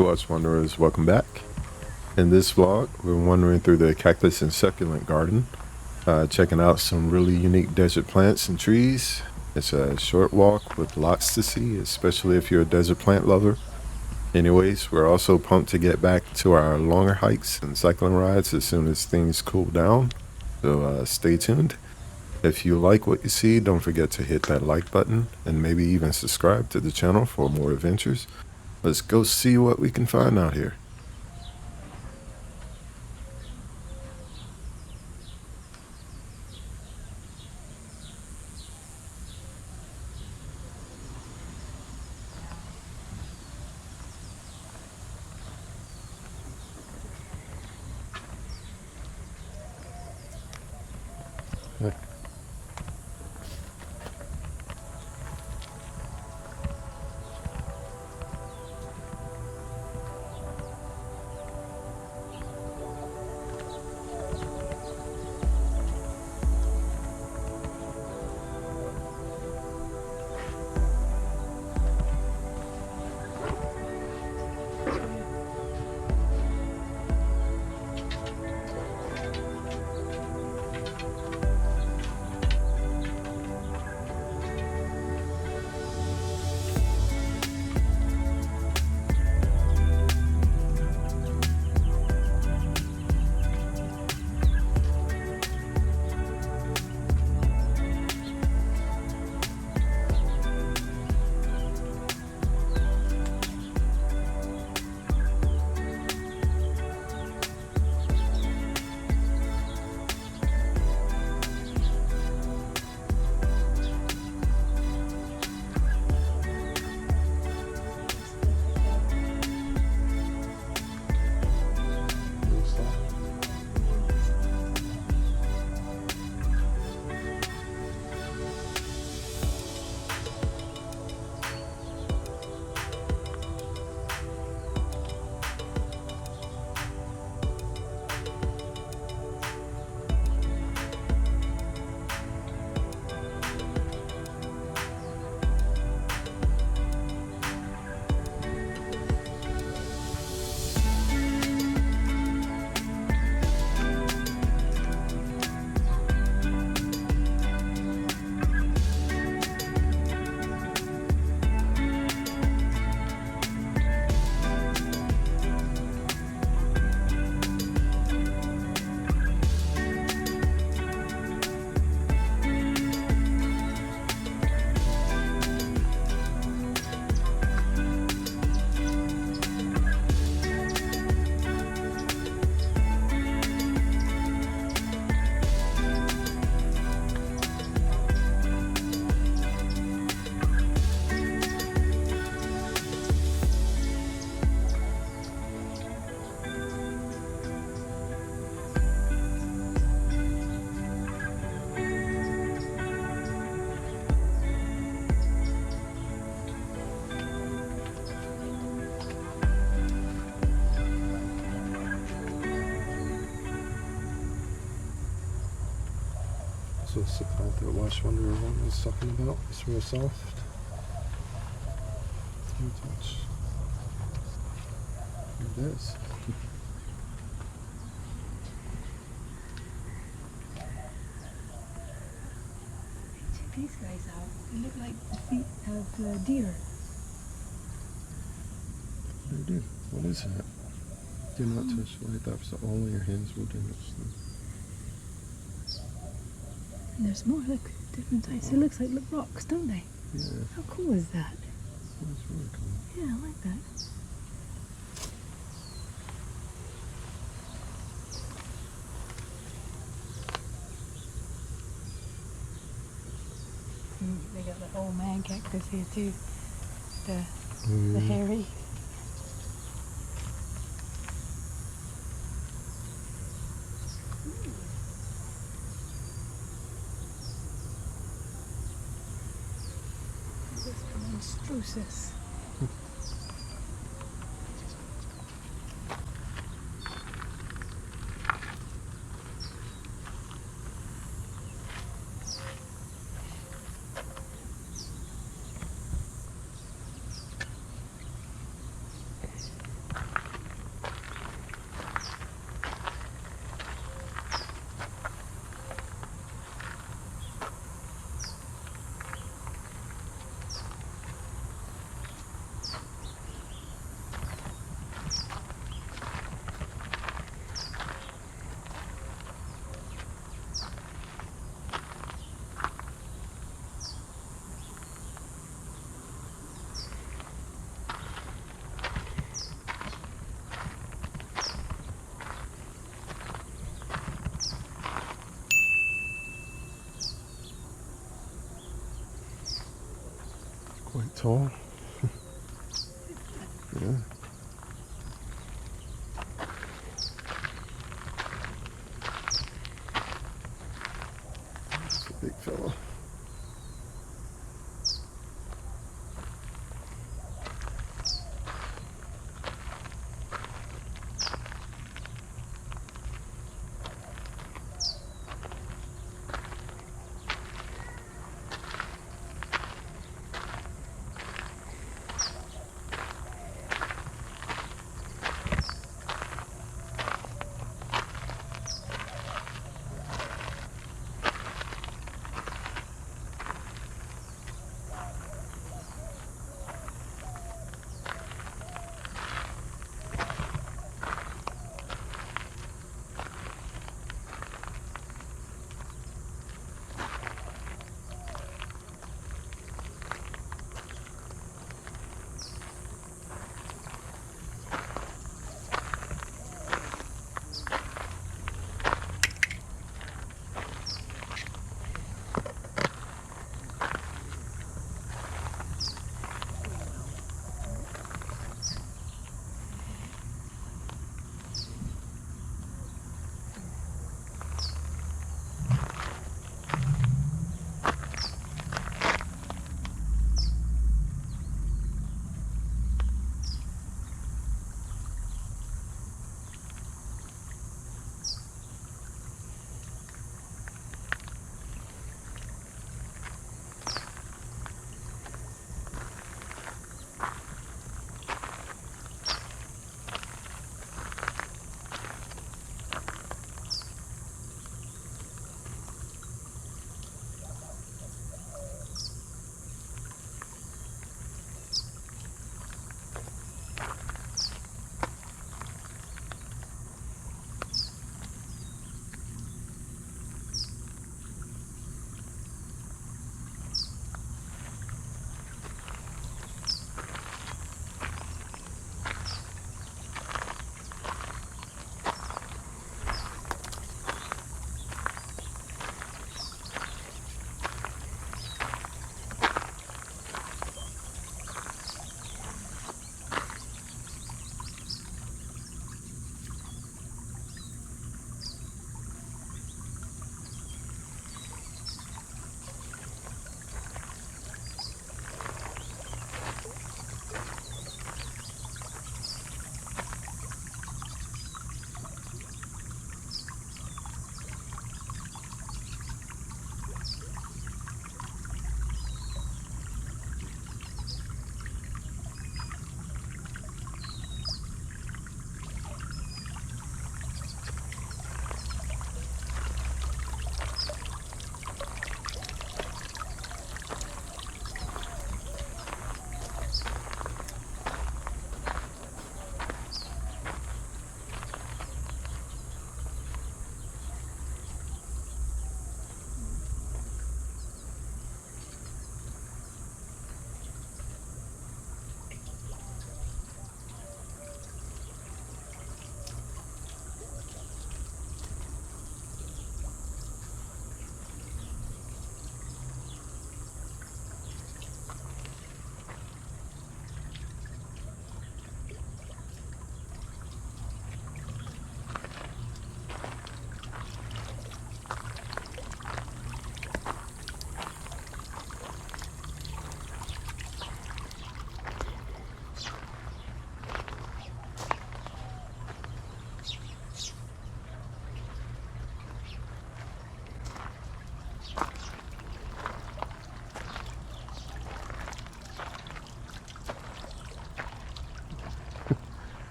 Watch Wanderers, welcome back. In this vlog, we're wandering through the cactus and succulent garden, checking out some really unique desert plants and trees. It's a short walk with lots to see, especially if you're a desert plant lover. Anyways, we're also pumped to get back to our longer hikes and cycling rides as soon as things cool down, so stay tuned. If you like what you see, don't forget to hit that like button and maybe even subscribe to the channel for more adventures. Let's go see what we can find out here. So it's the plant that Watch Wanderer one was talking about. It's real soft. Don't touch. It is. Check these guys out. They look like the feet of deer. They do. What is that? Do not touch light. That's all your hands will damage them. And there's more, look, different types. It looks like rocks, don't they? Yeah. How cool is that? That's really cool. Yeah, I like that. They got the old man cactus here too. The hairy. Monstruosus. tall. Yeah. It's a big fella.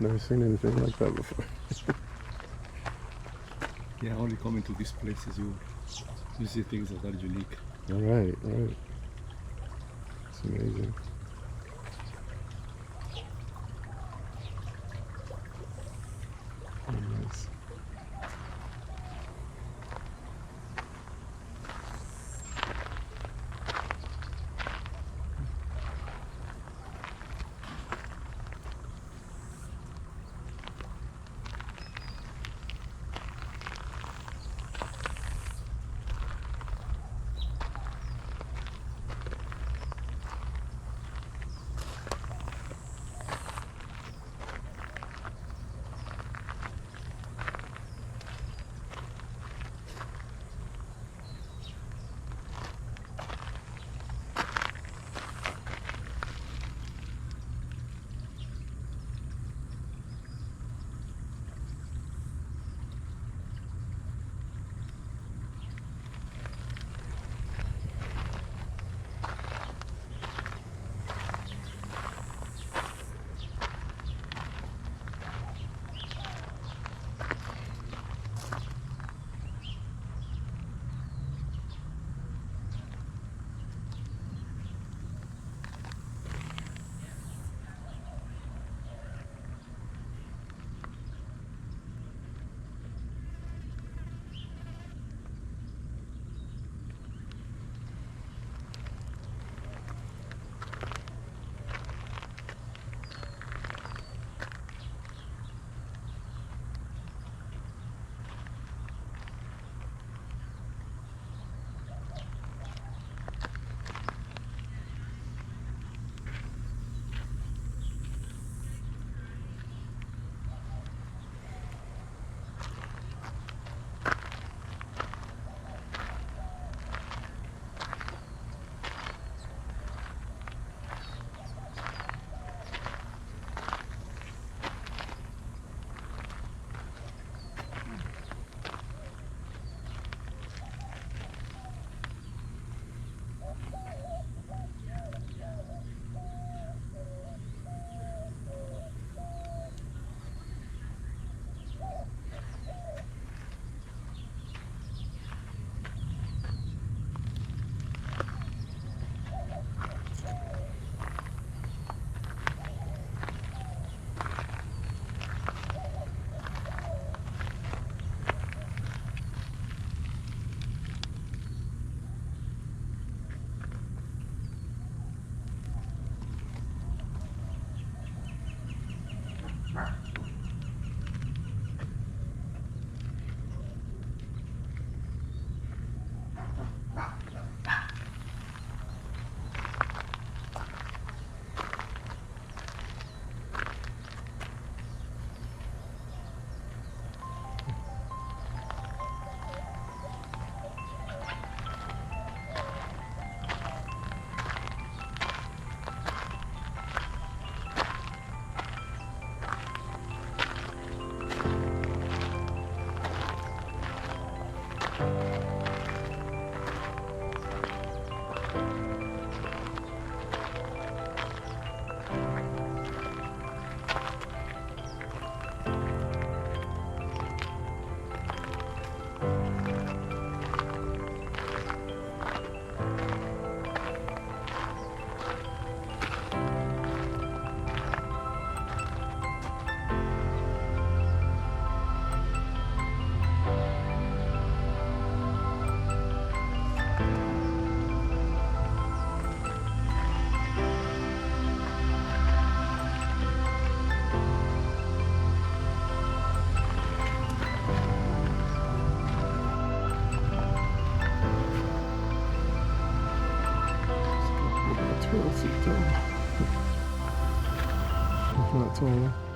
Never seen anything like that before. Yeah, only coming to these places you see things that are unique. All right, all right. It's amazing. Very nice. About 12 feet tall. If not taller.